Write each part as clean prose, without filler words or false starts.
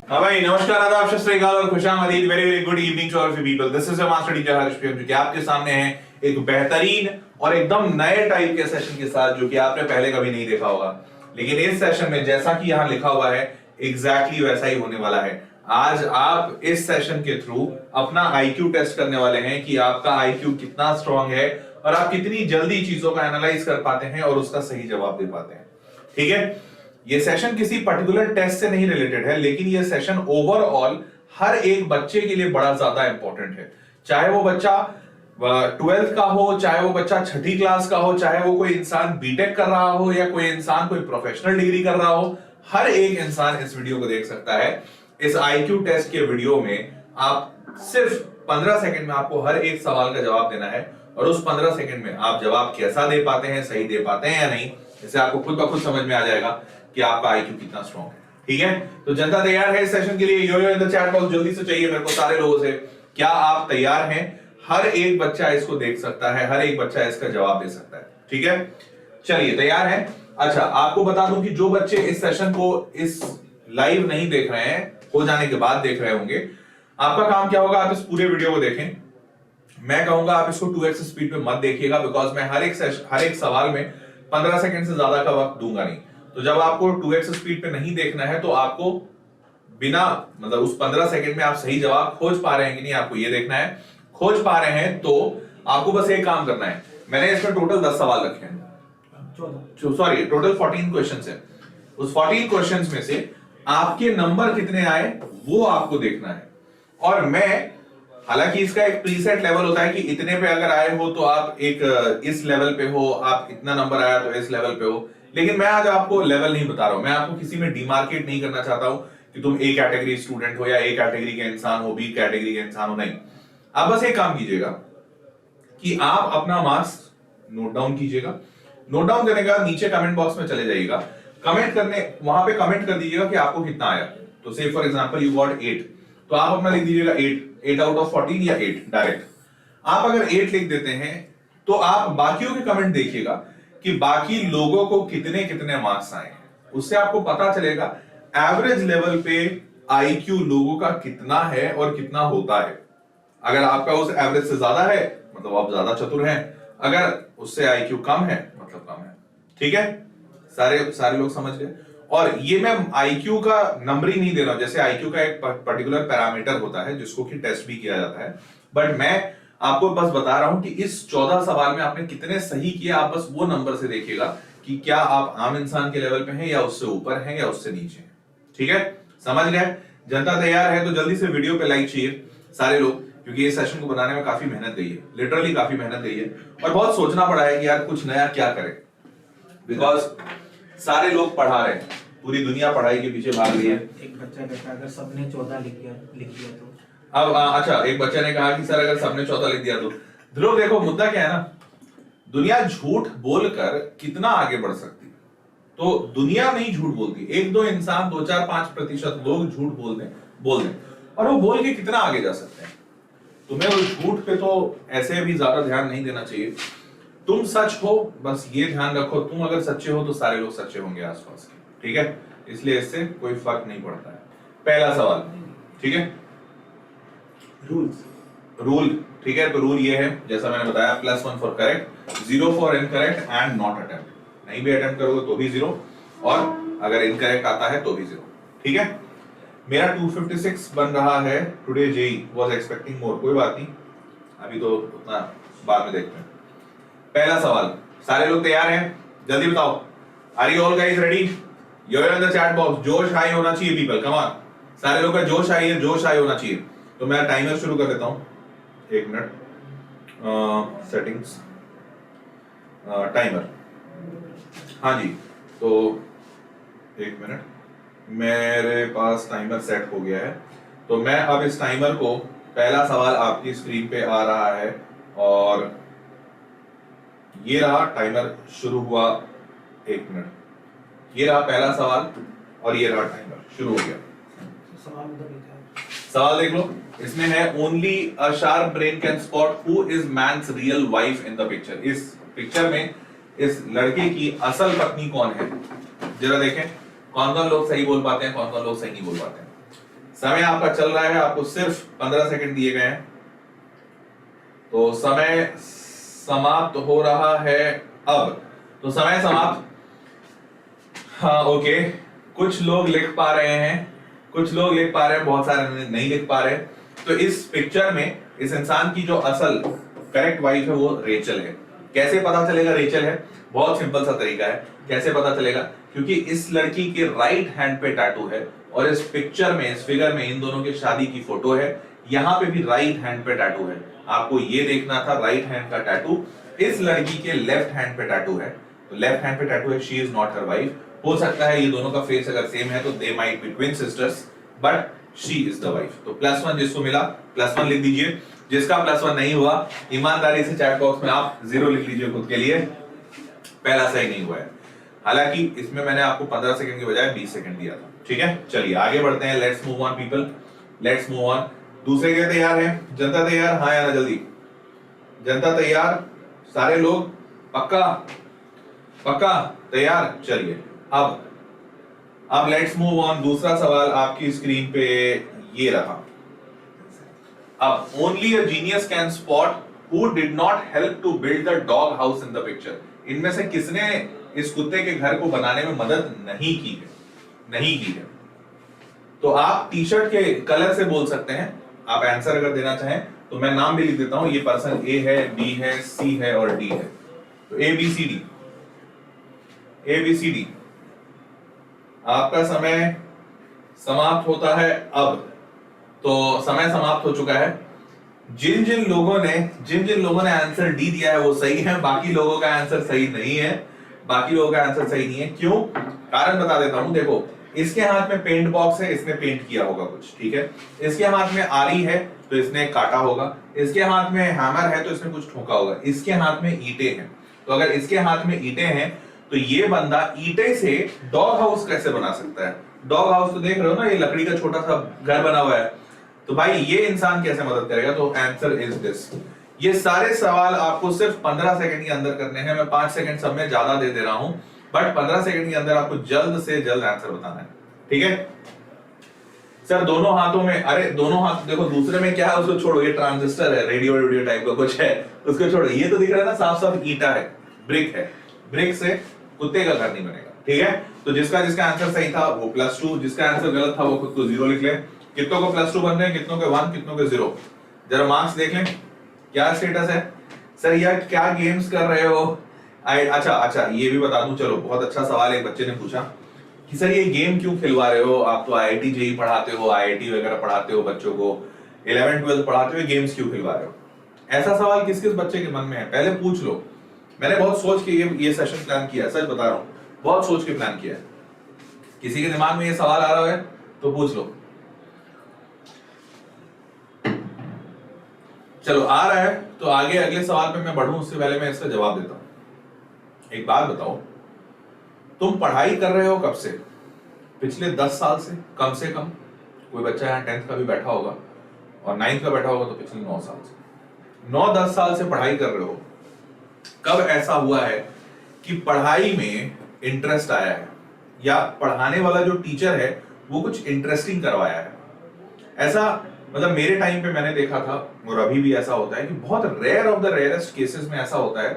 हाँ भाई, नमस्कार, आदाब, सत श्री अकाल और खुशामदीद। Very very good evening to all of you people. This is your master teacher Harsh PM, जो कि आपके सामने है एक बेहतरीन और एकदम नए टाइप के सेशन के साथ, जो कि आपने पहले कभी नहीं देखा होगा। लेकिन इस सेशन में जैसा कि यहाँ लिखा हुआ है एग्जैक्टली वैसा ही होने वाला है। आज आप इस सेशन के थ्रू अपना आईक्यू टेस्ट करने वाले हैं कि आपका आईक्यू कितना स्ट्रांग है और आप कितनी जल्दी चीजों का एनालाइज कर पाते हैं और उसका सही जवाब दे पाते हैं। ठीक है, ये सेशन किसी पर्टिकुलर टेस्ट से नहीं रिलेटेड है, लेकिन ये सेशन ओवरऑल हर एक बच्चे के लिए बड़ा ज्यादा इंपॉर्टेंट है। चाहे वो बच्चा 12th का हो, चाहे वो बच्चा 6ठी क्लास का हो, चाहे वो कोई इंसान बीटेक कर रहा हो या कोई इंसान कोई प्रोफेशनल डिग्री कर रहा हो, हर एक इंसान इस वीडियो को देख सकता है। इस आईक्यू टेस्ट के वीडियो में आप सिर्फ 15 सेकंड में आपको हर एक सवाल का जवाब देना है और उस 15 सेकंड में आप जवाब कैसा दे पाते हैं, सही दे पाते हैं या नहीं, इससे आपको खुद ब खुद समझ में आ जाएगा कि आपका आईक्यू कितना स्ट्रांग है। ठीक है, तो जनता तैयार है इस सेशन के लिए? यो इन द चैट बॉक्स जल्दी से चाहिए मेरे को सारे लोगों से। क्या आप तैयार हैं? हर एक बच्चा इसको देख सकता है, हर एक बच्चा इसका जवाब दे सकता है। ठीक है, चलिए तैयार है। अच्छा, आपको बता दूं कि जो बच्चे इस सेशन को इस लाइव नहीं देख रहे हैं, हो जाने के बाद देख रहे होंगे, आपका काम क्या होगा, आप इस पूरे वीडियो को देखें। मैं कहूंगा आप इसको 2x स्पीड पे मत देखिएगा, बिकॉज मैं हर एक सवाल में 15 सेकंड से ज्यादा का वक्त दूंगा नहीं। तो जब आपको 2x स्पीड पे नहीं देखना है तो आपको बिना मतलब उस 15 सेकंड में आप सही जवाब खोज पा रहे हैं कि नहीं, आपको ये देखना है। खोज पा रहे हैं तो आपको बस एक काम करना है। मैंने इसमें टोटल 10 सवाल रखे हैं, सॉरी टोटल 14 क्वेश्चंस है। उस 14 क्वेश्चंस में से आपके नंबर कितने आए वो आपको देखना है। और मैं, हालांकि इसका एक प्रीसेट लेवल होता है कि इतने पे अगर आए हो तो आप एक इस लेवल पे हो, आप इतना नंबर आया तो इस लेवल पे हो, लेकिन मैं आज आपको लेवल नहीं बता रहा हूं। मैं आपको किसी में डिमार्केट नहीं करना चाहता हूं कि तुम ए कैटेगरी स्टूडेंट हो या ए कैटेगरी के इंसान हो, बी कैटेगरी के इंसान हो, नहीं। आप बस एक काम कीजिएगा कि आप अपना मार्क्स नोट डाउन कीजिएगा। नोट डाउन करने के बाद नीचे कमेंट बॉक्स में चले जाइएगा, कमेंट करने, वहां पे कमेंट कर दीजिएगा कि आपको कितना आया। तो से फॉर एग्जांपल यू गॉट 8, तो आप अपना लिख दीजिएगा 8 आउट ऑफ 14 या 8 डायरेक्ट। आप अगर 8 लिख देते हैं तो आप बाकियों के कमेंट देखिएगा कि बाकी लोगों को कितने कितने मार्क्स आए हैं। उससे आपको पता चलेगा एवरेज लेवल पे आईक्यू लोगों का कितना है और कितना होता है। अगर आपका उस एवरेज से ज्यादा है मतलब आप ज्यादा चतुर हैं, अगर उससे आईक्यू कम है मतलब कम है। ठीक है, सारे लोग समझ गए। और ये मैं आईक्यू का नंबर ही नहीं दे रहा हूं, जैसे आईक्यू का एक पर्टिकुलर पैरामीटर होता है जिसको कि टेस्ट भी किया जाता है, बट मैं आपको बस बता रहा हूं कि इस 14 सवाल में आपने कितने सही किए। आप बस वो नंबर से देखिएगा कि क्या आप आम इंसान के लेवल पे हैं या उससे ऊपर हैं या उससे नीचे हैं। ठीक है, समझ गए? जनता तैयार है? तो जल्दी से वीडियो पे लाइक चाहिए सारे लोग, क्योंकि ये सेशन को बनाने में काफी मेहनत गई है, लिटरली काफी मेहनत गई है और बहुत सोचना पड़ा है कि यार कुछ नया क्या करें, बिकॉज सारे लोग पढ़ा रहे हैं, पूरी दुनिया पढ़ाई के पीछे भाग रही है। एक बच्चा कहता है अगर सबने 14 लिख दिया तो अब अच्छा, एक बच्चे ने कहा कि सर अगर सबने 14 लिख दिया तो। ध्रुव देखो, मुद्दा क्या है ना, दुनिया झूठ बोलकर कितना आगे बढ़ सकती है। तो दुनिया नहीं झूठ बोलती, एक दो इंसान 2-4-5% लोग झूठ बोल दें और वो बोल के कितना आगे जा सकते हैं। तुम्हें उस झूठ पे तो ऐसे भी ज्यादा ध्यान नहीं देना चाहिए। तुम सच हो, बस ये ध्यान रखो, तुम अगर सच्चे हो तो सारे लोग सच्चे होंगे आसपास के। ठीक है, इसलिए इससे कोई फर्क नहीं पड़ता है। पहला सवाल, ठीक है, रूल। ठीक है, तो रूल ये है जैसा मैंने बताया, +1 for correct, 0 for incorrect and not attempt. नहीं भी अटेम्प्ट करोगे तो भी 0 और अगर इनकरेक्ट आता है तो भी 0। ठीक है, मेरा 256 बन रहा है। Today JE was expecting more, कोई बात नहीं, अभी तो उतना बाद में देखते हैं। पहला सवाल, सारे लोग तैयार हैं? जल्दी बताओ, are you all guys ready? You are in the chat box. जोश हाई होना चाहिए पीपल, कम ऑन, सारे लोग का जोश हाई है, जोश हाई होना चाहिए। तो मैं टाइमर शुरू कर देता हूं, 1 मिनट, सेटिंग्स, टाइमर। हाँ जी, तो 1 मिनट, मेरे पास टाइमर सेट हो गया है। तो मैं अब इस टाइमर को, पहला सवाल आपकी स्क्रीन पे आ रहा है और ये रहा टाइमर शुरू हुआ। 1 मिनट, ये रहा पहला सवाल और ये रहा टाइमर शुरू हो गया। सवाल देख लो, इसमें है only a sharp brain can spot who is man's real wife in the picture. इस पिक्चर में इस लड़के की असल पत्नी कौन है, जरा देखें। कौन कौन लोग सही बोल पाते हैं, कौन कौन लोग सही नहीं बोल पाते हैं। समय आपका चल रहा है, आपको सिर्फ 15 सेकंड दिए गए हैं, तो समय समाप्त हो रहा है अब। तो समय समाप्त। हाँ ओके, कुछ लोग लिख पा रहे हैं, कुछ लोग लिख पा रहे हैं, बहुत सारे नहीं लिख पा रहे। तो इस पिक्चर में इस इंसान की जो असल करेक्ट वाइफ है वो रेचल है। कैसे पता चलेगा रेचल है? बहुत सिंपल सा तरीका है। कैसे पता चलेगा? क्योंकि इस लड़की के राइट हैंड पे टैटू है और इस पिक्चर में, इस फिगर में इन दोनों की शादी की फोटो है, यहाँ पे भी राइट हैंड पे टैटू है। आपको ये देखना था राइट हैंड का टैटू इस लड़की के लेफ्ट हैंड पे टैटू है, तो लेफ्ट हैंड पे टैटू है, she is not her wife. हो सकता है ये दोनों का फेस अगर सेम है तो they might be twin sisters, but she is the wife. तो +1 जिसको मिला +1 लिख दीजिए, जिसका +1 नहीं हुआ ईमानदारी से चैट बॉक्स में आप 0 लिख लीजिए खुद के लिए, पहला सही नहीं हुआ है। हालांकि इसमें मैंने आपको 15 सेकंड के बजाय 20 सेकंड दिया था। ठीक है, चलिए आगे बढ़ते हैं। Let's move on people, let's move on. दूसरे के तैयार हैं? जनता तैयार? हाँ या ना जल्दी। जनता तैयार? सारे लोग पक्का? पक्का तैयार? चलिए अब लेट्स मूव ऑन। दूसरा सवाल आपकी स्क्रीन पे ये रहा। अब only a genius can spot who did not help to build the dog house in the picture. इनमें से किसने इस कुत्ते के घर को बनाने में मदद नहीं की है? नहीं की है। तो आप टी शर्ट के कलर से बोल सकते हैं। आप आंसर अगर देना चाहें तो मैं नाम भी लिख देता हूं। ये पर्सन ए है, बी है, सी है और डी है। तो A B C D, A B C D. आपका समय समाप्त होता है अब। तो समय समाप्त हो चुका है। जिन जिन लोगों ने आंसर डी दिया है वो सही है, बाकी लोगों का आंसर सही नहीं है। बाकी लोगों का आंसर सही नहीं है। क्यों? कारण बता देता हूं। देखो, इसके हाथ में पेंट बॉक्स है, इसने पेंट किया होगा कुछ, ठीक है। इसके हाथ में आरी है तो इसने काटा होगा। इसके हाथ में हैमर है तो इसने कुछ ठोका होगा। इसके हाथ में ईंटें हैं, तो अगर इसके हाथ में ईंटें हैं तो ये बंदा ईंटे से डॉग हाउस कैसे बना सकता है? डॉग हाउस तो देख रहे हो ना, ये लकड़ी का छोटा सा घर बना हुआ है। तो भाई ये इंसान कैसे मदद करेगा? तो आंसर इज दिस। ये सारे सवाल आपको सिर्फ 15 सेकंड के अंदर करने हैं। मैं 5 सेकंड सब में ज्यादा दे रहा हूं, बट 15 सेकंड के अंदर आपको जल्द से जल्द आंसर बताना है। ठीक है सर? दोनों हाथों में, अरे दोनों हाथ देखो, दूसरे में क्या है उसको छोड़ो, ये ट्रांजिस्टर है, रेडियो टाइप का कुछ है, उसको छोड़ो। ये तो दिख रहा है ना साफ साफ ईंटा है, ब्रिक है। ब्रिक से कुत्ते का घर नहीं बनेगा। ठीक है, तो जिसका आंसर सही था वो +2, जिसका आंसर गलत था वो खुद को 0 लिख ले। कितनों को +2 बन रहे हैं, कितनों के 1, कितनों के 0? जरा मार्क्स देख लें, क्या स्टेटस है। सर यार क्या गेम्स कर रहे हो? अच्छा ये भी बता दूं, चलो बहुत अच्छा सवाल एक बच्चे ने पूछा कि सर ये गेम क्यों खिलवा रहे हो? आप तो IIT जेई पढ़ाते हो, IIT वगैरह पढ़ाते हो बच्चों को, 11th 12th पढ़ाते हो, गेम्स क्यों खिलवा रहे हो? ऐसा सवाल किस किस बच्चे के मन में है पहले पूछ लो। मैंने बहुत सोच के ये सेशन प्लान किया, सच बता रहा हूं, बहुत सोच के प्लान किया है। किसी के दिमाग में ये सवाल आ रहा है तो पूछ लो। चलो आ रहा है तो आगे अगले सवाल पे मैं बढ़ूं उससे पहले मैं इसका जवाब देता हूं। एक बात बताओ, तुम पढ़ाई कर रहे हो कब से? पिछले 10 साल से कम से कम। कोई बच्चा यहाँ 10th का भी बैठा होगा और 9th का बैठा होगा तो पिछले 9 साल से, 9-10 साल से पढ़ाई कर रहे हो। कब ऐसा हुआ है कि पढ़ाई में इंटरेस्ट आया है या पढ़ाने वाला जो टीचर है वो कुछ इंटरेस्टिंग करवाया है? ऐसा मतलब मेरे टाइम पे मैंने देखा था और अभी भी ऐसा होता है कि बहुत rare of the rarest cases में ऐसा होता है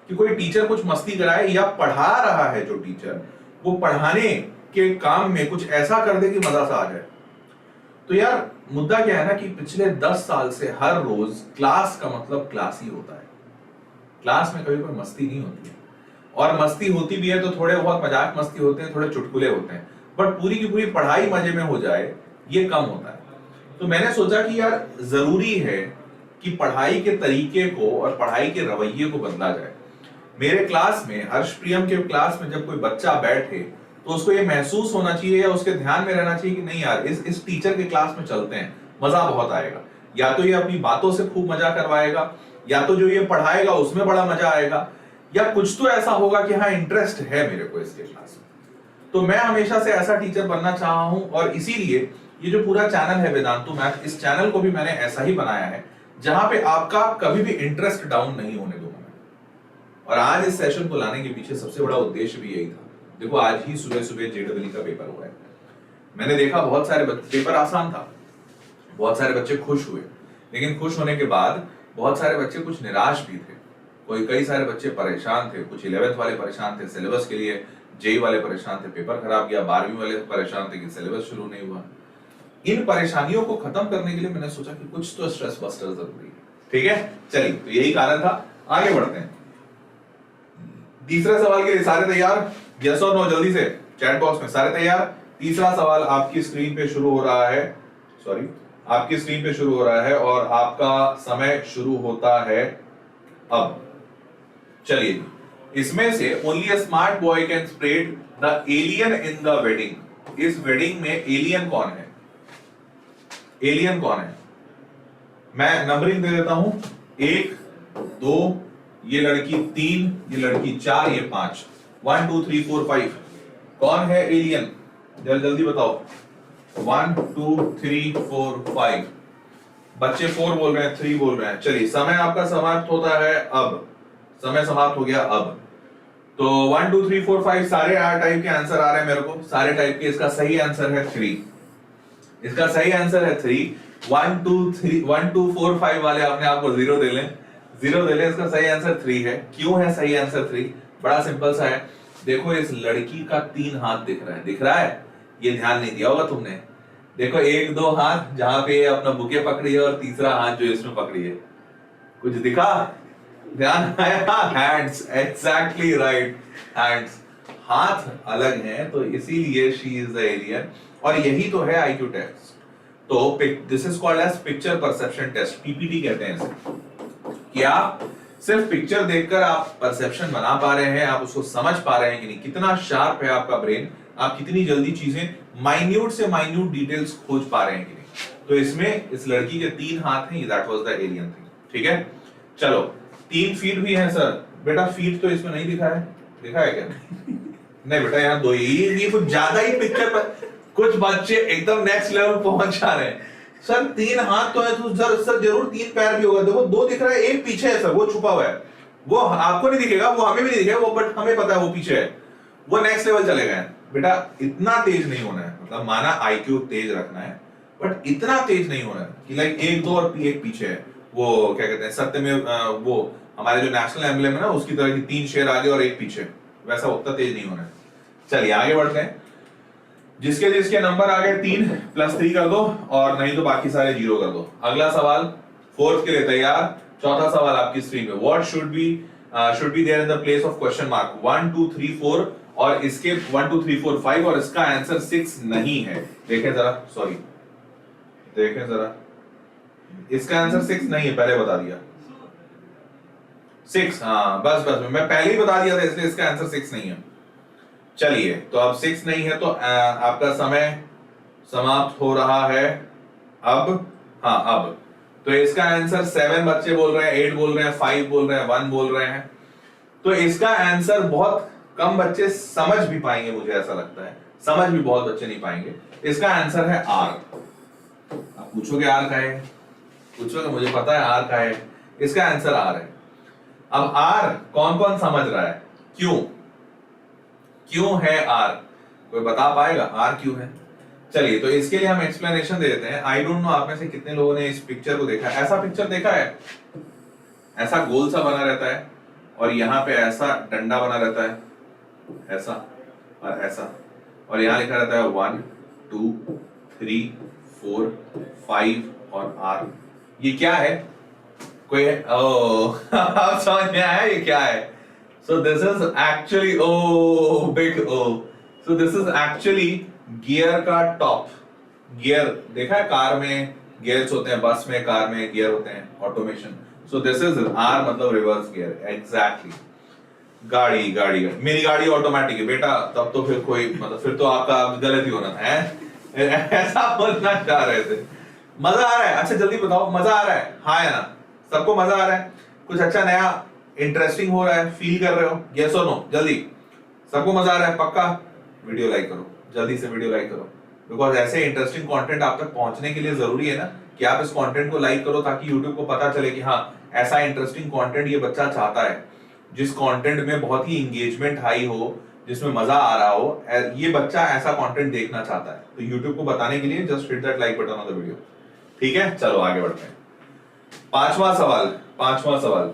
कि कोई टीचर कुछ मस्ती कराए या पढ़ा रहा है जो टीचर वो पढ़ाने के काम में कुछ ऐसा कर दे कि मजा सा आ जाए। तो यार मुद्दा क्या है ना कि पिछले 10 साल से हर रोज क्लास का मतलब क्लास ही होता है। क्लास में कभी कोई मस्ती नहीं होती है, और मस्ती होती भी है तो थोड़े बहुत मजाक मस्ती होते हैं, थोड़े चुटकुले होते हैं, बट पूरी की पूरी पढ़ाई मजे में हो जाए ये कम होता है। तो मैंने सोचा कि यार जरूरी है कि पढ़ाई के तरीके को और पढ़ाई के रवैये को बदला जाए। मेरे क्लास में, हर्षप्रियम के क्लास में जब कोई बच्चा बैठे तो उसको ये महसूस होना चाहिए या उसके ध्यान में रहना चाहिए कि नहीं यार इस टीचर के क्लास में चलते हैं, मजा बहुत आएगा। या तो ये अपनी बातों से खूब मजा करवाएगा, या तो जो ये पढ़ाएगा उसमें बड़ा मजा आएगा, या कुछ तो ऐसा होगा कि हाँ इंटरेस्ट है मेरे को इसके क्लास में। तो मैं हमेशा से ऐसा टीचर बनना चाहा हूं और इसीलिए ये जो पूरा चैनल है वेदांतु मैथ, इस चैनल को भी मैंने ऐसा ही बनाया है जहां पे आपका कभी भी इंटरेस्ट डाउन नहीं होने दूंगा। और आज इस सेशन को लाने के पीछे सबसे बड़ा उद्देश्य भी यही था। देखो आज ही सुबह सुबह JEE का पेपर हुआ है। मैंने देखा बहुत सारे पेपर आसान था, बहुत सारे बच्चे खुश हुए, लेकिन खुश होने के बाद बहुत सारे बच्चे कुछ निराश भी थे। कई सारे बच्चे परेशान थे, कुछ 11th वाले परेशान थे सिलेबस के लिए, जेई वाले परेशान थे पेपर खराब गया, 12वीं वाले परेशान थे कि सिलेबस शुरू नहीं हुआ। इन परेशानियों को खत्म करने के लिए मैंने सोचा कि कुछ तो स्ट्रेस बस्टर जरूरी है। ठीक है, चलिए, तो यही कारण था। आगे बढ़ते हैं। तीसरे सवाल के लिए सारे तैयार? यस और नो जल्दी से चैट बॉक्स में, सारे तैयार? तीसरा सवाल आपकी स्क्रीन पे शुरू हो रहा है, सॉरी आपकी स्क्रीन पे शुरू हो रहा है और आपका समय शुरू होता है अब। चलिए, इसमें से only a smart boy can spread the alien in the wedding. इस वेडिंग में एलियन कौन है? एलियन कौन है? मैं नंबरिंग दे देता हूं, 1 2, ये लड़की 3, ये लड़की 4, ये 5, 1 2 3 4 5। कौन है एलियन? जल्दी बताओ। 1 2 3 4 5। बच्चे 4 बोल रहे हैं, 3 बोल रहे हैं। चलिए, समय आपका समाप्त होता है अब। समय समाप्त हो गया अब। तो 1 2 3 4 5 सारे आर टाइप के आंसर आ रहे हैं मेरे को, सारे टाइप के। इसका सही आंसर है 3। इसका सही आंसर है 3। 1 2 3 1 2 4 5 वाले अपने आप को 0 दे लें, 0 दे लें। इसका सही आंसर 3 है। क्यों है सही आंसर 3? बड़ा सिंपल सा है। देखो, इस लड़की का 3 हाथ दिख रहा है, दिख रहा है? ये ध्यान नहीं दिया होगा तुमने। देखो 1 2 हाथ जहां पे अपना बुके पकड़ी है और तीसरा हाथ जो इसमें पकड़ी है, कुछ दिखा? ध्यान आया? Hands, exactly right, hands. हाथ अलग हैं, तो इसीलिए शी इज द एलियन। और यही तो है आईक्यू टेस्ट। तो this is called as picture perception test, PPT कहते हैं इसे। कि आप सिर्फ पिक्चर देखकर आप परसेप्शन बना पा रहे हैं, आप उसको समझ पा रहे हैं कि नहीं, कितना शार्प है आपका ब्रेन, आप कितनी जल्दी चीजें माइन्यूट से माइन्यूट डिटेल्स खोज पा रहे हैं कि नहीं। तो इसमें इस लड़की के 3 हाथ हैं, that was the alien thing. ठीक है, चलो 3 फीट भी है सर। बेटा फीट तो इसमें नहीं दिखा है, दिखा है क्या? नहीं बेटा, यहाँ 2 ही, ये कुछ ज्यादा ही पिक्चर पर कुछ बच्चे एकदम नेक्स्ट लेवल पहुंच जा रहे हैं। सर 3 हाथ तो है, तो सर जरूर 3 पैर भी होगा। देखो 2 दिख रहा है, 1 पीछे है सर, वो छुपा हुआ है। वो आपको नहीं दिखेगा, वो हमें भी नहीं दिखेगा, वो बट हमें पता है वो पीछे है। वो नेक्स्ट लेवल चले गए। बेटा इतना तेज नहीं होना है, मतलब माना आईक्यू तेज रखना है, बट इतना तेज नहीं होना है कि लाइक 1 2 और 1 पीछे है। वो क्या कहते हैं, सत्य में वो हमारे जो नेशनल एम्बलम है ना, उसकी तरह की 3 शेर आगे और 1 पीछे, वैसा उतना तेज नहीं होना है। चलिए आगे बढ़ते हैं। जिसके जिसके नंबर आ गए 3 + 3 कर दो, और नहीं तो बाकी सारे 0 कर दो। अगला सवाल 4th के लिए तैयार? चौथा सवाल आपकी स्क्रीन पे, what should be there in the place of question mark 1 2 3 4, और इसके 1 2 3 4 5, और इसका आंसर 6 नहीं है। देखें जरा, सॉरी देखें जरा, इसका आंसर 6 नहीं है, पहले बता दिया 6। हाँ बस मैं पहले ही बता दिया था, इसलिए इसका आंसर 6 नहीं है। चलिए, तो अब 6 नहीं है, तो आपका समय समाप्त हो रहा है अब। हाँ अब तो इसका आंसर 7 बच्चे बोल रहे हैं, 8 बोल रहे हैं, 5 बोल रहे हैं, 1 बोल रहे हैं। तो इसका आंसर बहुत कम बच्चे समझ भी पाएंगे, मुझे ऐसा लगता है, समझ भी बहुत बच्चे नहीं पाएंगे। इसका आंसर है आर। आप पूछोगे आर का है, पूछोगे मुझे पता है आर का है, इसका आंसर आर है। अब आर कौन कौन समझ रहा है? क्यों है आर? कोई बता पाएगा आर क्यों है? चलिए, तो इसके लिए हम एक्सप्लेनेशन दे देते हैं। आई डोंट नो आप में से कितने लोगों ने इस पिक्चर को देखा है। ऐसा पिक्चर देखा है? ऐसा गोल सा बना रहता है और यहाँ पे ऐसा डंडा बना रहता है, ऐसा और ऐसा, और यहाँ लिखा रहता है 1 2 3 4 5 और आर। ये क्या है? कोई है? ओह आप समझ में आया ये क्या है? So this is actually big O. So this is actually gear का टॉप। गियर देखा है कार में गियर्स होते हैं, बस में कार में गियर होते हैं, automation. So this is R मतलब रिवर्स गियर, एग्जैक्टली। गाड़ी मेरी गाड़ी ऑटोमेटिक है बेटा, तब तो फिर कोई मतलब फिर तो आपका गलत ही होना था, है? ऐसा बोलना चाह रहे थे। मजा आ रहा है? अच्छा जल्दी बताओ, मजा आ रहा है? हाँ या ना? सबको मजा आ रहा है? कुछ अच्छा नया इंटरेस्टिंग हो रहा है, फील कर रहे हो? यस और नो? जल्दी, सबको मजा आ रहा है? पक्का? वीडियो लाइक करो, जल्दी से वीडियो लाइक करो, बिकॉज ऐसे इंटरेस्टिंग कंटेंट आप तक पहुंचने के लिए जरूरी है ना कि आप इस कंटेंट को लाइक करो, ताकि यूट्यूब को पता चले कि हाँ ऐसा इंटरेस्टिंग कंटेंट ये बच्चा चाहता है। जिस कंटेंट में बहुत ही एंगेजमेंट हाई हो, जिसमें मजा आ रहा हो, ये बच्चा ऐसा कंटेंट देखना चाहता है, तो YouTube को बताने के लिए just hit that like button on the video. ठीक है, चलो आगे बढ़ते हैं। पांचवा सवाल।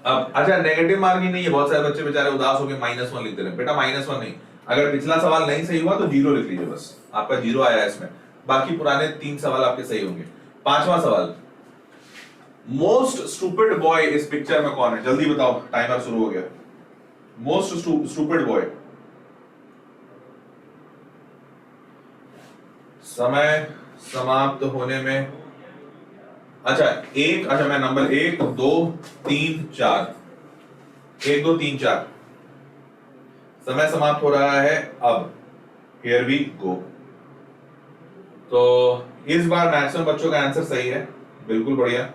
अब अच्छा, नेगेटिव मार्किंग नहीं है, बहुत सारे बच्चे बेचारे उदास होकर -1 लिख दे रहे हैं। बेटा -1 नहीं, अगर पिछला सवाल नहीं सही हुआ तो 0 लिख लीजिए, बस आपका 0 आया है इसमें, बाकी पुराने 3 सवाल आपके सही होंगे। पांचवा सवाल, मोस्ट स्टूपिड बॉय इस पिक्चर में कौन है? जल्दी बताओ, टाइमर शुरू हो गया। मोस्ट स्टूपिड बॉय, समय समाप्त होने में, अच्छा मैं नंबर 1 2 3 4, 1 2 3 4, समय समाप्त हो रहा है अब। Here we go. तो इस बार मैक्सिमम बच्चों का आंसर सही है, बिल्कुल बढ़िया,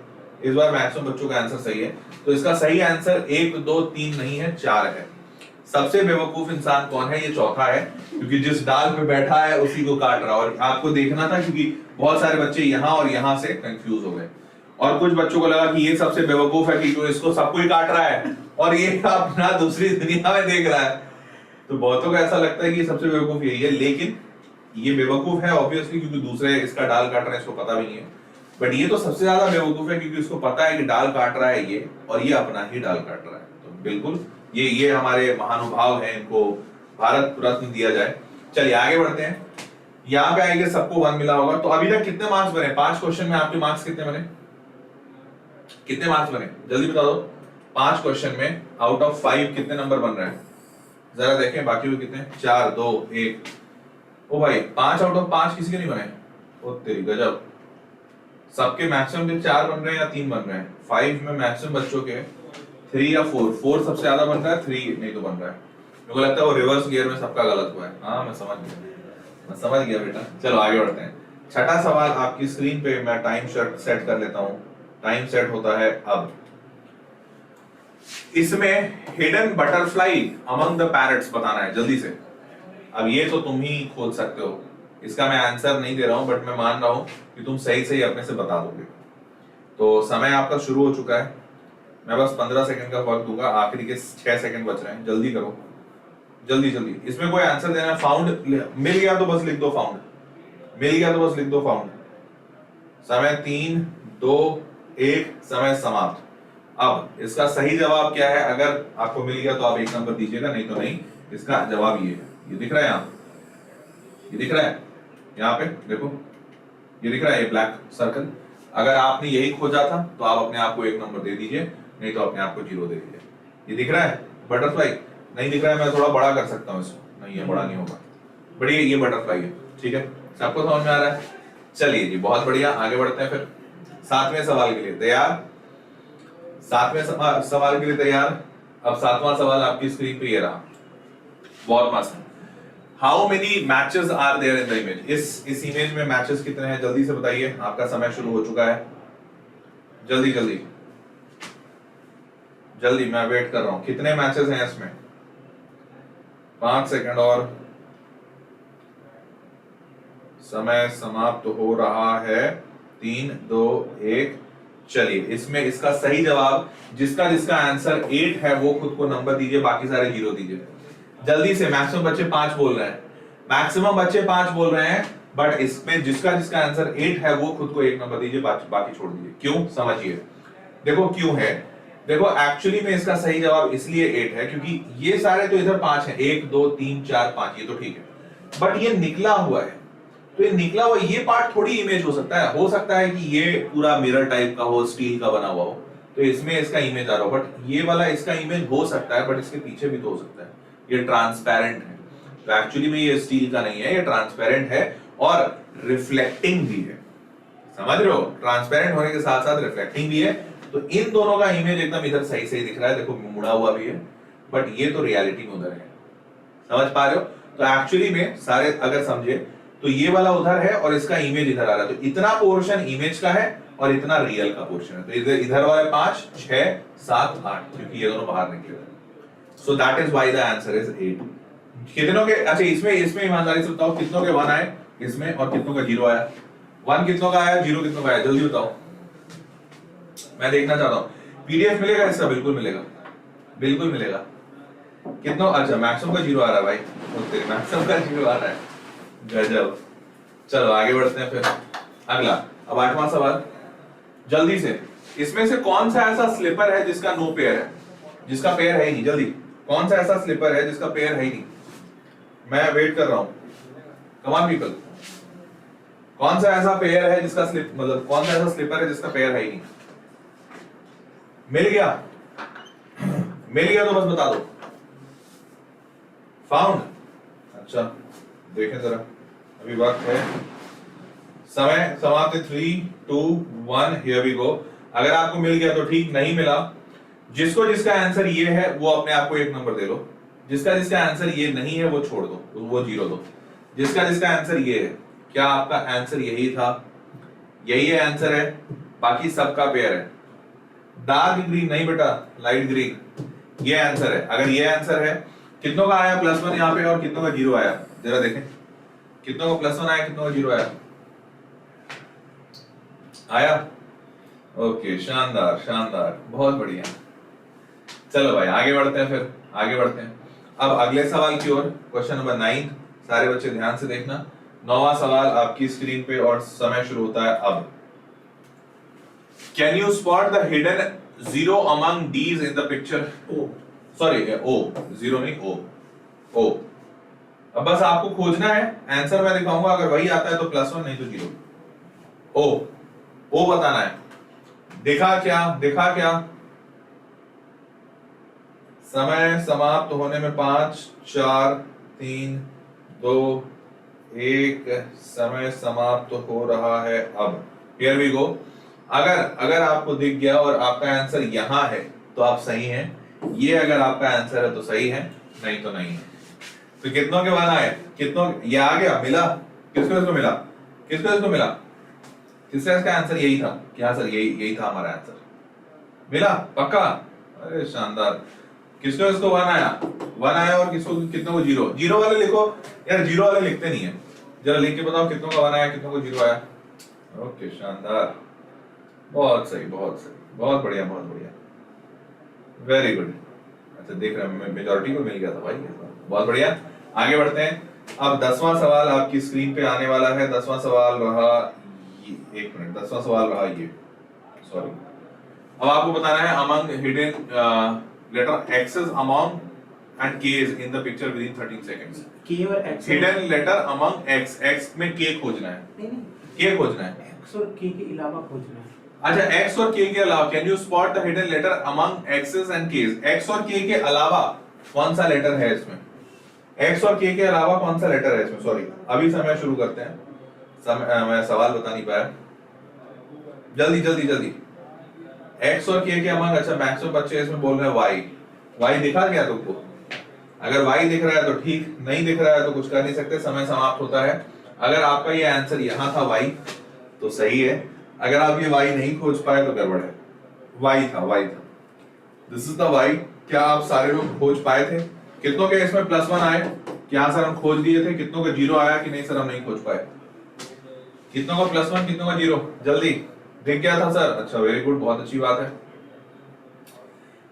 इस बार मैक्सिमम बच्चों का आंसर सही है। तो इसका सही आंसर 1 2 3 नहीं है, 4 है। सबसे बेवकूफ इंसान कौन है? ये चौथा है, क्योंकि जिस डाल पे बैठा है उसी को काट रहा। और आपको देखना था, क्योंकि बहुत सारे बच्चे यहां और यहां से कंफ्यूज हो गए, और कुछ बच्चों को लगा कि ये सबसे बेवकूफ है कि इसको सबको ही काट रहा है और ये अपना दूसरी दुनिया में देख रहा है। तो बहुतों को ऐसा लगता है कि सबसे बेवकूफ यही है, लेकिन ये बेवकूफ है ऑब्वियसली, क्योंकि दूसरे इसका डाल काट रहे हैं, इसको पता भी नहीं है। बट ये तो सबसे ज्यादा बेवकूफ है, क्योंकि उसको पता है कि डाल काट रहा है ये, और ये अपना ही डाल काट रहा है। तो बिल्कुल ये हमारे महानुभाव हैं, इनको भारत रत्न दिया जाए। चलिए आगे बढ़ते हैं। यहाँ पे आएंगे, सबको 1 मिला होगा। तो अभी तक कितने मार्क्स बने? 5 क्वेश्चन में आपके मार्क्स कितने बने? कितने मार्क्स बने जल्दी बता दो। 5 क्वेश्चन में आउट ऑफ 5 कितने नंबर बन रहे हैं? जरा देखें बाकी में कितने। 4 2 1। ओ भाई, 5 आउट ऑफ 5 किसी के नहीं बने? ओ तेरी गजब, सबके मैक्सिमम के 4 बन रहे हैं या 3 बन रहे हैं? 5 में मैक्सिमम बच्चों के 3 या 4 सबसे ज्यादा बन रहा है, 3 नहीं तो बन रहा है। मेरे को लगता है वो रिवर्स गियर में सबका गलत हुआ है। हाँ मैं समझ गया बेटा। चलो आगे बढ़ते हैं। छठा सवाल आपकी स्क्रीन पे, मैं टाइम सेट कर लेता हूं। टाइम सेट होता है अब। इसमें hidden butterfly among the parrots बताना है जल्दी से। अब ये तो तुम ही खोज सकते हो, इसका मैं आंसर नहीं दे रहा हूं, बट मैं मान रहा हूं कि तुम सही अपने से बता दोगे। तो समय आपका शुरू हो चुका है, मैं बस 15 सेकंड का वक्त दूंगा, आखिरी के 6 सेकंड बच रहे हैं, जल्दी करो, जल्दी। इसमें कोई आंसर देना है। फाउंड मिल गया तो बस लिख दो फाउंड, मिल गया तो बस लिख दो फाउंड। समय 3 2 1, समय समाप्त। अब इसका सही जवाब क्या है? अगर आपको मिल गया तो आप 1 नंबर दीजिएगा, नहीं तो नहीं। इसका जवाब ये है, ये दिख रहा है यहाँ, ये दिख रहा है यहाँ पे, देखो ये दिख रहा है, ये ब्लैक सर्कल। अगर आपने यही खोजा था तो आप अपने आप को 1 नंबर दे दीजिए, नहीं तो अपने आप को 0 दे दीजिए। ये दिख रहा है बटरफ्लाई? नहीं दिख रहा है, मैं थोड़ा बड़ा कर सकता हूँ इसको। नहीं है, बड़ा नहीं होगा, बढ़िया, ये बटरफ्लाई है। ठीक है, सबको समझ में आ रहा है? चलिए जी, बहुत बढ़िया, आगे बढ़ते हैं फिर 7वें सवाल के लिए। तैयार? 7वें सवाल के लिए तैयार? अब 7वां सवाल आपकी स्क्रीन पे ये रहा, बहुत मस्त। How many matches are there in the image? इस इमेज में मैचेस कितने हैं? जल्दी से बताइए, आपका समय शुरू हो चुका है। जल्दी, मैं वेट कर रहा हूं। कितने मैचेस हैं इसमें? 5 सेकंड और समय समाप्त हो रहा है। 3 2 1। चलिए, इसमें इसका सही जवाब, जिसका आंसर 8 है वो खुद को नंबर दीजिए, बाकी सारे 0 दीजिए जल्दी से। मैक्सिमम बच्चे 5 बोल रहे हैं, बट इसमें जिसका आंसर 8 है वो खुद को 1 नंबर दीजिए, बाकी छोड़ दीजिए। क्यों? समझिए, देखो क्यों है। देखो एक्चुअली में इसका सही जवाब इसलिए 8 है क्योंकि ये सारे तो इधर 5 है, 1 2 3 4 5, ये तो ठीक है, बट ये निकला हुआ है। तो ये निकला हुआ, ये पार्ट थोड़ी इमेज हो सकता है कि ये पूरा मिरर टाइप का हो, स्टील का बना हुआ हो, तो इसमें इसका इमेज आ रहा हो, बट ये वाला इसका इमेज हो सकता है, बट इसके पीछे भी तो हो सकता है। ये ट्रांसपेरेंट है, तो एक्चुअली में ये स्टील का नहीं है, ये ट्रांसपेरेंट है और रिफ्लेक्टिंग भी है। समझ रहे हो? ट्रांसपेरेंट होने के साथ साथ रिफ्लेक्टिंग भी है। तो इन दोनों का इमेज एकदम इधर सही दिख रहा है, देखो मुड़ा हुआ भी है, बट ये तो रियलिटी में उधर है। समझ पा रहे हो? तो एक्चुअली में सारे अगर समझे तो ये वाला उधर है और इसका इमेज इधर आ रहा है, तो इतना पोर्शन इमेज का है और इतना रियल का पोर्शन है। तो इधर वाले 5 6 7 8, क्योंकि ये दोनों बाहर निकले हुए। So that is why the answer is 8. कितनों के, अच्छा इसमें ईमानदारी से बताओ, कितनों के 1 आए इसमें और कितनों का 0 आया? 1 कितनों का आया, 0 कितनों का आया? जल्दी बताओ, मैं देखना चाहता हूं। पीडीएफ मिलेगा इसका? बिल्कुल मिलेगा। कितना? अच्छा मैक्सिमम का 0 आ रहा है भाई, तेरे मैक्सिमम का 0 आ रहा है, गजब। चलो आगे बढ़ते हैं फिर अगला। अब 8वां सवाल जल्दी से, इसमें से कौन सा ऐसा स्लीपर है जिसका नो पेयर है, जिसका पेयर है ही नहीं? जल्दी, कौन सा ऐसा स्लीपर है जिसका पेयर है ही नहीं? मैं वेट कर रहा हूं, कम ऑन पीपल। कौन सा ऐसा पेयर है जिसका स्लिप मतलब कौन सा ऐसा स्लीपर है जिसका पेयर है ही नहीं? मिल गया? मिल गया तो बस बता दो। फाउंड? अच्छा देखें जरा, अभी वक्त है, समय समाप्त। 3 2 1 हियर वी गो। अगर आपको मिल गया तो ठीक, नहीं मिला, जिसको जिसका आंसर ये है वो अपने आप को 1 नंबर दे लो, जिसका जिसका आंसर ये नहीं है वो छोड़ दो, वो 0 दो। जिसका जिसका आंसर ये है, क्या आपका आंसर यही था? यही है आंसर है, बाकी सबका पेयर है। डार्क ग्रीन नहीं बेटा, लाइट ग्रीन, ये आंसर है। अगर ये आंसर है, कितनों का आया +1 यहाँ पे और कितनों का 0 आया? जरा देखें, कितनों का +1 आया, कितनों का 0 आया? आया? ओके, शानदार शानदार, बहुत बढ़िया। चलो भाई आगे बढ़ते हैं, फिर आगे बढ़ते हैं अब अगले सवाल की ओर। क्वेश्चन नंबर 9, सारे बच्चे ध्यान से देखना। 9वां सवाल आपकी स्क्रीन पे और समय शुरू होता है अब। Can you spot the hidden 0 among these in the picture? O sorry O, 0 नहीं, ओ। अब बस आपको खोजना है, आंसर मैं दिखाऊंगा, अगर वही आता है तो +1 नहीं तो 0। ओ बताना है। देखा क्या? समय समाप्त होने में 5 4 3 2 1, समय समाप्त हो रहा है अब। Here we go. अगर आपको दिख गया और आपका आंसर यहां है तो आप सही हैं, ये अगर आपका आंसर है तो सही है, नहीं तो नहीं है। तो कितनों के बाद आए? कितनों ये आ गया? मिला? किसको मिला? किसका इसका आंसर यही था कि हाँ सर यही था हमारा आंसर? मिला पक्का? अरे शानदार। किसको इसको 1 आया और किसको कितनों को 0? 0 वाले लिखो यार, 0 वाले लिखते नहीं है, जरा लिख के बताओ कितनों का 1 आया, कितनों को 0 आया? ओके शानदार, बहुत सही, बहुत बढ़िया, वेरी गुड। अच्छा देख रहे हैं मेजॉरिटी को मिल गया था भाई, बहुत बढ़िया। आगे बढ़ते हैं। अब 10वां सवाल आपकी स्क्रीन पे आने वाला है। 10वां सवाल रहा ये, 1 मिनट, 10वां सवाल रहा ये, सॉरी। अब आपको बताना है among hidden letter X's among and K's in the picture within 13 सेकंड्स। के और X, hidden letter among X में के खोजना है, नहीं के खोजना है, एक्स और के अलावा खोजना है। अच्छा एक्स और के अलावा, can you spot the hidden letter among X's and K's? X और के अलावा कौन सा लेटर है इसमें? एक्स और के अलावा कौन सा लेटर है इसमें? सॉरी, अभी समय शुरू करते हैं। मैं सवाल बता नहीं पाया, जल्दी। एक्स और के अमंग, अच्छा मैक्सिमम बच्चे इसमें बोल रहे हैं वाई दिखा गया तुमको? अगर वाई दिख रहा है तो ठीक, नहीं दिख रहा है तो कुछ कर नहीं सकते, समय समाप्त होता है। अगर आपका ये आंसर यहाँ था वाई तो सही है, अगर आप ये वाई नहीं खोज पाए तो गड़बड़ है। वाई था, दिस इज द वाई। क्या आप सारे लोग खोज पाए थे? कितनों के इसमें +1 आए? क्या सर हम खोज दिए थे? कितनों का 0 आया कि नहीं सर हम नहीं खोज पाए? कितनों का +1, कितनों का 0? जल्दी दिख गया था सर? अच्छा वेरी गुड, बहुत अच्छी बात है।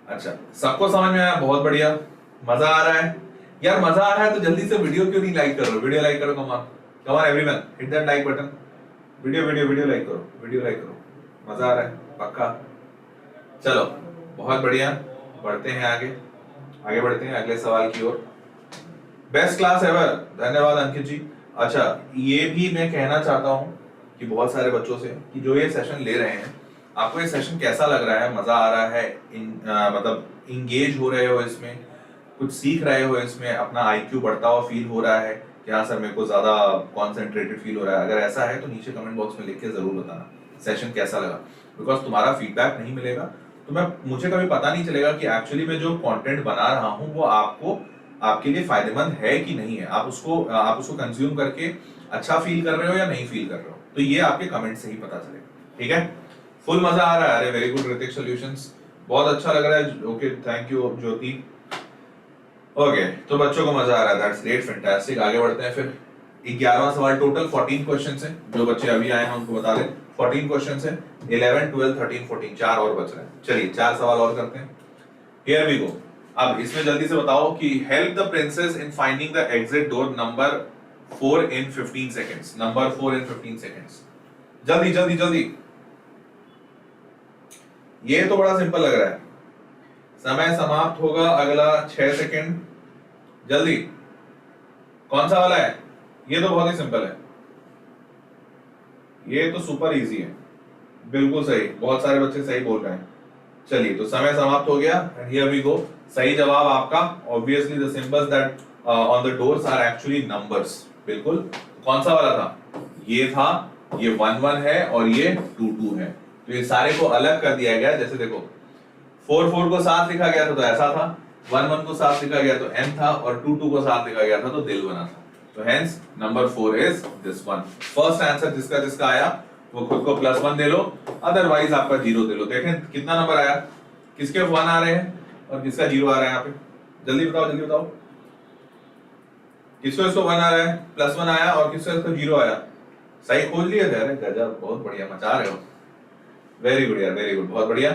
अच्छा सबको समझ में आया, बहुत बढ़िया, मजा आ रहा है यार। मजा आ रहा है तो जल्दी से वीडियो क्यों नहीं लाइक कर रहे हो? वीडियो लाइक करो, come on everyone, hit that like button. Video like करो, मजा आ रहा है पक्का? चलो बहुत बढ़िया, बढ़ते हैं आगे बढ़ते हैं अगले सवाल की ओर। बेस्ट क्लास एवर, धन्यवाद अंकित जी। अच्छा ये भी मैं कहना चाहता हूं कि बहुत सारे बच्चों से कि जो ये सेशन ले रहे हैं, आपको ये सेशन कैसा लग रहा है? मजा आ रहा है? मतलब इंगेज हो रहे हो इसमें, कुछ सीख रहे हो इसमें, अपना आईक्यू बढ़ता हुआ फील हो रहा है कि हाँ सर मेरे को ज्यादा कॉन्सेंट्रेटेड फील हो रहा है? अगर ऐसा है तो नीचे कमेंट बॉक्स में लिख के जरूर बताना सेशन कैसा लगा, बिकॉज तुम्हारा फीडबैक नहीं मिलेगा तो मुझे कभी पता नहीं चलेगा कि एक्चुअली मैं जो कंटेंट बना रहा हूँ वो आपके लिए फायदेमंद है कि नहीं है, आप उसको कंज्यूम करके अच्छा फील कर रहे हो या नहीं फील कर रहे हो। तो ये आपके कमेंट से ही पता चलेगा, ठीक है? फुल मजा आ रहा है? अरे वेरी गुड ऋतिक सॉल्यूशंस, बहुत अच्छा लग रहा है। Okay thank you Jyoti. Okay तो बच्चों को मजा आ रहा है, दैट्स ग्रेट, फैंटास्टिक। आगे बढ़ते हैं फिर। 11वां सवाल, टोटल 14 क्वेश्चंस हैं। जो बच्चे अभी आए हैं उनको बता दें 14 क्वेश्चंस हैं। 11 12 13 14 4 और बच रहे हैं। चलिए 4 सवाल और करते हैं। Here we go. अब इसमें जल्दी से बताओ कि help the princess in finding the exit door number 4 in 15 seconds. Number 4 in 15 seconds. जल्दी जल्दी जल्दी। ये तो बड़ा सिंपल लग रहा है। समय समाप्त होगा अगला 6 सेकेंड। जल्दी। कौन सा वाला है? ये तो बहुत ही सिंपल है, ये तो सुपर इजी है। बिल्कुल सही, बहुत सारे बच्चे सही बोल रहे हैं। चलिए, तो समय समाप्त हो गया एंड हियर वी गो। सही जवाब आपका obviously the symbols that on the doors are actually numbers. बिल्कुल। कौन सा वाला था? ये था, ये 1 1 है और ये 2 2 है। तो ये सारे को अलग कर दिया गया। जैसे देखो 4 4 को साथ लिखा गया था तो ऐसा था, 1 1 को साथ लिखा गया तो n था और 2 2 को साथ लिखा गया था तो दिल बना था। तो hence number 4 is this one. First answer जिसका जिसका आया वो खुद को +1 दे लो, अदरवाइज आपका 0 दे लो। देखें कितना नंबर आया, किसके 1 आ रहे हैं और किसका 0 आ रहा है यहाँ पे। जल्दी बताओ जल्दी बताओ। किसको इसको 1 आ रहा है, +1 आया और किसको इसको 0 आया। सही खोज लिया था। अरे गजब, बहुत बढ़िया, मचा रहे हो। वेरी गुड यार, वेरी गुड, बहुत बढ़िया।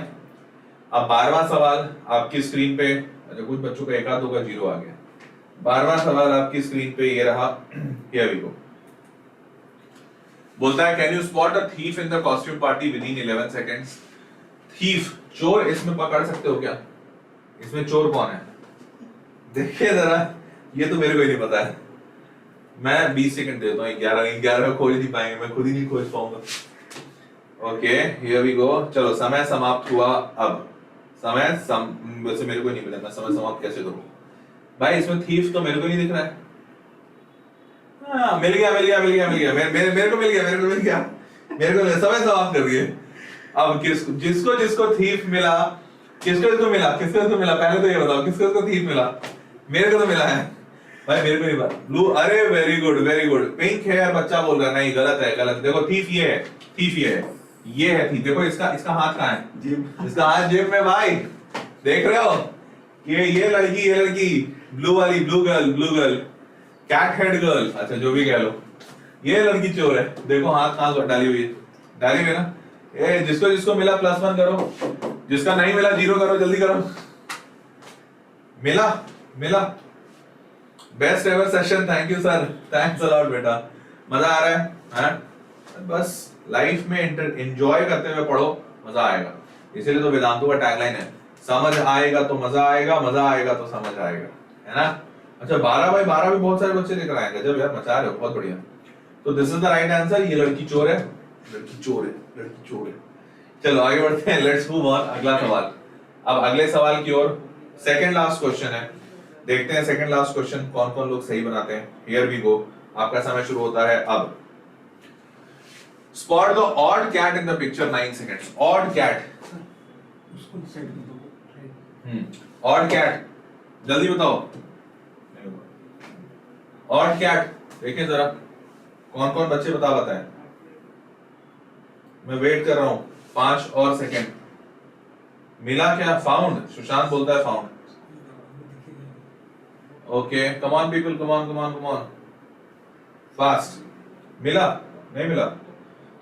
अब 12वां सवाल आपकी स्क्रीन पे। अच्छा, कुछ बच्चों का 1 2 का 0 आ गया। 12वां सवाल आपकी स्क्रीन पे ये रहा। Here we go. बोलता है can you spot a thief in the costume party within 11 seconds. Thief, चोर, इसमें पकड़ सकते हो क्या? इसमें चोर कौन है? देखिए जरा, ये तो मेरे को ही नहीं पता है। मैं 20 सेकंड देता हूँ। 11 खोज नहीं पाएंगे, मैं खुद ही नहीं खोज पाऊंगा। Okay, here we go. चलो, समय समाप्त हुआ। अब वैसे मेरे को नहीं मिला, मैं समय समाप्त कैसे करूं भाई? इसमें थीफ तो मेरे को नहीं दिख रहा है। हाँ, मिल गया मेरे को मिल गया। समय समाप्त कर दिए। अब जिसको जिसको थीफ मिला, किसको मिला पहले तो ये बताओ, किसको थीफ मिला? मेरे को तो मिला है भाई, मेरे को नहीं पता। ब्लू, अरे very good very good. Pink है यार, बच्चा बोल रहा है नहीं, गलत है गलत है। देखो थीफ ये है, ये है थीफ। देखो इसका हाथ कहाँ है? जेब। इसका हाथ जेब में भाई, देख रहे हो? ये लड़की ब्लू वाली, blue girl, cat head girl, अच्छा जो भी कह लो, ये लड़की चोर है। देखो हाथ कहाँ डाली हुई है ना। ए, जिसको जिसको मिला +1 करो, जिसका नहीं मिला 0 करो, जल्दी करो। मिला। Best ever session, thank you sir, thanks a lot बेटा। मजा आ रहा है? बस लाइफ में एंजॉय करते हुए पढ़ो, मजा आएगा। इसीलिए तो वेदांतु का टैगलाइन है, समझ आएगा तो मजा आएगा, मजा आएगा तो समझ आएगा, है ना। अच्छा, 12/12 भी बहुत सारे बच्चे लिख रहे हैं। गजब यार, मचा रहे हो, बहुत बढ़िया। तो this is the right answer. ये लड़की चोर है। चलो आगे बढ़ते हैं, लेट्स मूव ऑन। अगला सवाल। अब अगले सवाल की ओर। सेकंड लास्ट क्वेश्चन है, देखते हैं सेकंड लास्ट क्वेश्चन कौन कौन लोग सही बनाते हैं। Here we go. आपका समय शुरू होता है अब। Spot the odd cat in the picture 9 seconds. Odd cat, उसको सेट कर दो। ऑड कैट, जल्दी बताओ। ऑड कैट, देखिए जरा कौन कौन बच्चे बताएं। मैं वेट कर रहा हूं 5 और सेकंड। मिला क्या? फाउंड, सुशांत बोलता है found. Okay, come on people, come on fast. मिला? नहीं मिला?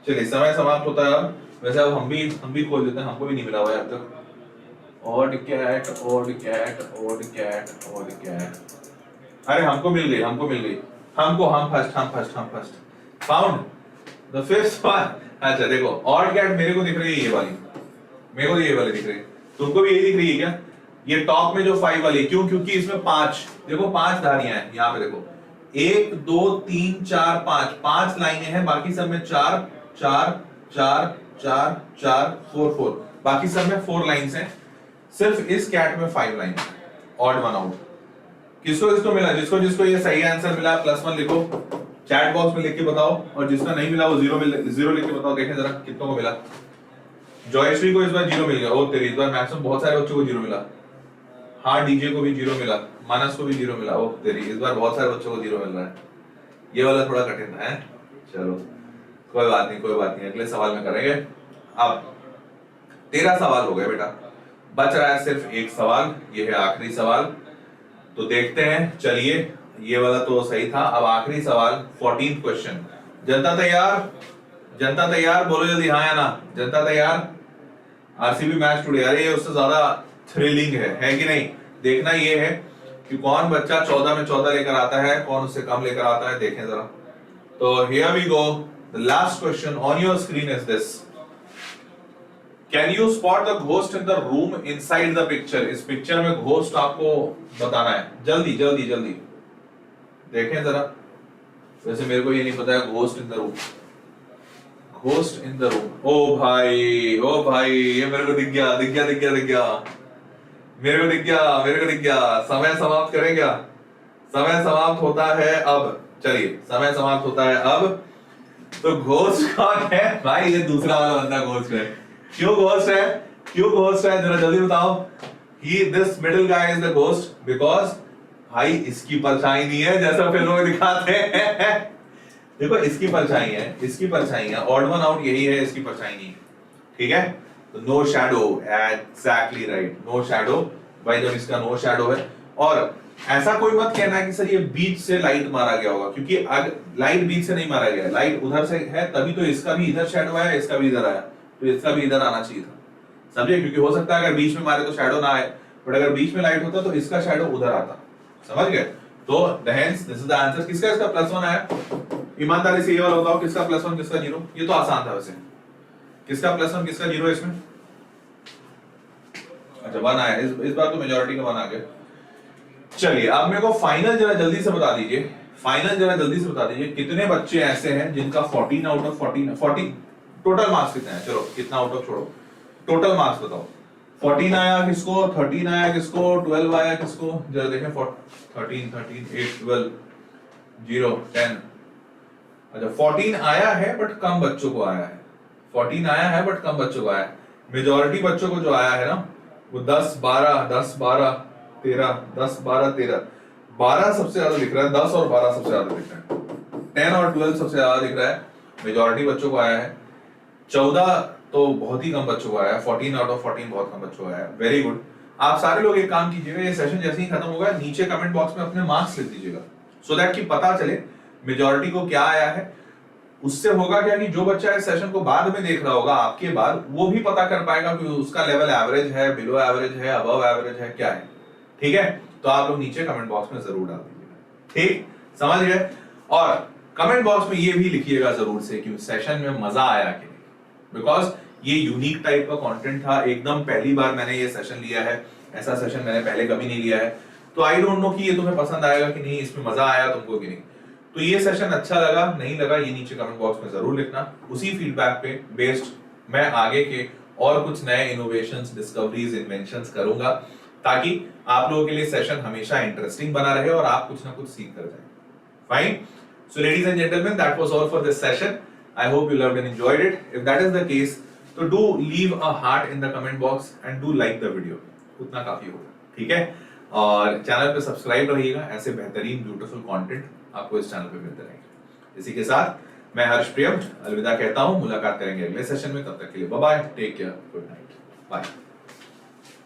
चलिए, समय समाप्त होता है। वैसे अब हम भी खोल देते हैं, हमको भी नहीं मिला हुआ अब तक। Odd cat. अरे हमको मिल गई। हम first. Found the fifth one. अच्छा देखो, ऑड कैट मेरे को दिख रही है, ये वाली मेरे को ये वाली दिख रही है। तुमको भी यही दिख रही है क्या? ये टॉप में जो 5 वाली, क्यों? क्योंकि इसमें 5, देखो 5 धारियां हैं यहाँ पे। देखो 1 2 3 4 5 लाइनें हैं, बाकी सब में 4 4 4 4 4 4 4, बाकी सब में 4 लाइन्स हैं। सिर्फ इस कैट में 5 लाइन है। Odd one out. किसको मिला? जिसको ये सही आंसर मिला +1 लिखो, चैट बॉक्स में लिख के बताओ, और जिसका नहीं मिला वो 0 लिख के बताओ। देखें जरा कितनों को मिला। जॉयश्री को इस बार 0 मिल गया। ओ तेरी, इस बार मैक्सिमम बहुत सारे बच्चों को 0 मिला। हाँ, डीजे को भी 0 मिला, मानस को भी 0 मिला। ओ तेरी, इस बार बहुत सारे बच्चों को 0 मिल रहा है। ये वाला थोड़ा कठिन है। चलो कोई बात नहीं, अगले सवाल में करेंगे। अब 13 सवाल हो गए बेटा, बच रहा है सिर्फ एक सवाल, ये है आखिरी सवाल। तो देखते हैं। चलिए, ये वाला तो सही था। अब आखिरी सवाल, 14th क्वेश्चन। जनता तैयार? बोलो जल्दी हाँ या ना। जनता तैयार? RCB match today. अरे ये उससे ज्यादा थ्रिलिंग है कि नहीं? देखना ये है कि कौन बच्चा 14 में 14 लेकर आता है, कौन उससे कम लेकर आता है, देखें जरा। तो here we go, the last question on your screen is this, can you spot the ghost in the room inside the picture. इस पिक्चर में घोस्ट आपको बताना है, जल्दी जल्दी जल्दी देखें जरा। वैसे मेरे को ये नहीं पता है ghost in the room, ghost in the room. ओ भाई ये मेरे को दिख गया, दिख गया दिख गया दिख गया, मेरे को दिख गया, मेरे को दिख गया। समय समाप्त करें क्या? समय समाप्त होता है अब, चलिए समय समाप्त होता है अब। तो घोस्ट कौन है भाई? ये दूसरा वाला बंदा घोस्ट है। क्यों घोस्ट है? क्यों घोस्ट है? जरा जल्दी बताओ। He this middle guy is the ghost because भाई इसकी परछाई नहीं है जैसा फिल्मों में दिखाते हैं। देखो इसकी परछाई है, इसकी परछाई है, ऑड वन आउट यही है, इसकी परछाई नहीं है, ठीक है। तो no shadow, exactly right, no shadow. भाई जब इसका नो शैडो है, और ऐसा कोई मत कहना कि सर ये बीच से लाइट मारा गया होगा, क्योंकि अगर लाइट बीच से नहीं मारा गया, लाइट उधर से है तभी तो इसका भी इधर शैडो आया, इसका भी इधर आया, तो इसका भी इधर आना चाहिए था, समझे? क्योंकि हो सकता है अगर बीच में मारे तो शैडो ना आए, बट अगर बीच में लाइट होता तो इसका शैडो उधर आता, समझ गए? तो hence this is the answer. किसका इसका +1 आया? ईमानदारी से ये वाला बताओ, किसका +1 किसका 0? ये तो आसान था वैसे, किसका +1 किसका 0 इसमें? अच्छा 1 आया, इस बार तो मेजॉरिटी का 1 आ गया। चलिए अब मेरे को फाइनल जरा जल्दी से बता दीजिए, फाइनल जरा जल्दी से बता दीजिए कितने बच्चे ऐसे हैं जिनका 14 आउट ऑफ 40 टोटल मार्क्स कितने हैं? चलो कितना आउट ऑफ छोड़ो, टोटल मार्क्स बताओ। 14 आया किसको, 13 आया किसको, 12 आया किसको? जरा देखें 13 8 12 0 10। अच्छा 14 आया है बट कम बच्चों को आया है, 14 आया है बट कम बच्चों को आया है। मेजॉरिटी बच्चों को जो आया है ना वो 10 12 10 12 13 10 12 13, 12 सबसे ज्यादा दिख रहा है, 10 और 12 सबसे ज्यादा दिख रहा है, 10 और 12 सबसे ज्यादा दिख रहा है, मेजॉरिटी बच्चों को आया है। 14 तो बहुत ही कम बच्चों को आया है, 14 आउट ऑफ 14 बहुत कम बच्चों को आया है। Very good. आप सारे लोग एक काम कीजिएगा, ये सेशन जैसे ही खत्म होगा नीचे कमेंट बॉक्स में अपने मार्क्स लिख दीजिएगा, सो दैट कि पता चले मेजॉरिटी को क्या आया है। उससे होगा क्या कि जो बच्चा इस सेशन को बाद में देख रहा होगा आपके बाद, वो भी पता कर पाएगा कि उसका लेवल एवरेज है, बिलो एवरेज है, अबव एवरेज है, क्या है, ठीक है? तो आप लोग नीचे कमेंट बॉक्स में जरूर डाल दीजिएगा, ठीक, समझ गए? और कमेंट बॉक्स में ये भी लिखिएगा जरूर से कि सेशन में मजा आया कि नहीं, बिकॉज ये यूनिक टाइप का कंटेंट था, एकदम पहली बार मैंने ये सेशन लिया है, ऐसा सेशन मैंने पहले कभी नहीं लिया है, तो आई डोंट नो कि ये तुम्हें पसंद आएगा कि नहीं, इसमें मजा आया तुमको कि नहीं। तो ये सेशन अच्छा लगा नहीं लगा ये नीचे कमेंट बॉक्स में जरूर लिखना, उसी फीडबैक पे बेस्ड मैं आगे के और कुछ नए इनोवेशंस, डिस्कवरीज, इन्वेंशंस करूंगा, ताकि आप लोगों के लिए सेशन हमेशा इंटरेस्टिंग बना रहे और आप कुछ ना कुछ सीख कर जाए। Fine, so ladies and gentlemen, that was all for this session. I hope you loved and enjoyed it. If that is the case, तो do leave a heart in the comment box and do like the video. उतना काफी होगा, ठीक है? और channel पे subscribe रहिएगा, ऐसे बेहतरीन ब्यूटीफुल कंटेंट आपको इस चैनल पे मिलते रहेंगे। इसी के साथ मैं हर्ष प्रियम अलविदा कहता हूं, मुलाकात करेंगे अगले सेशन में, तब तक के लिए bye bye, take care, good night, bye.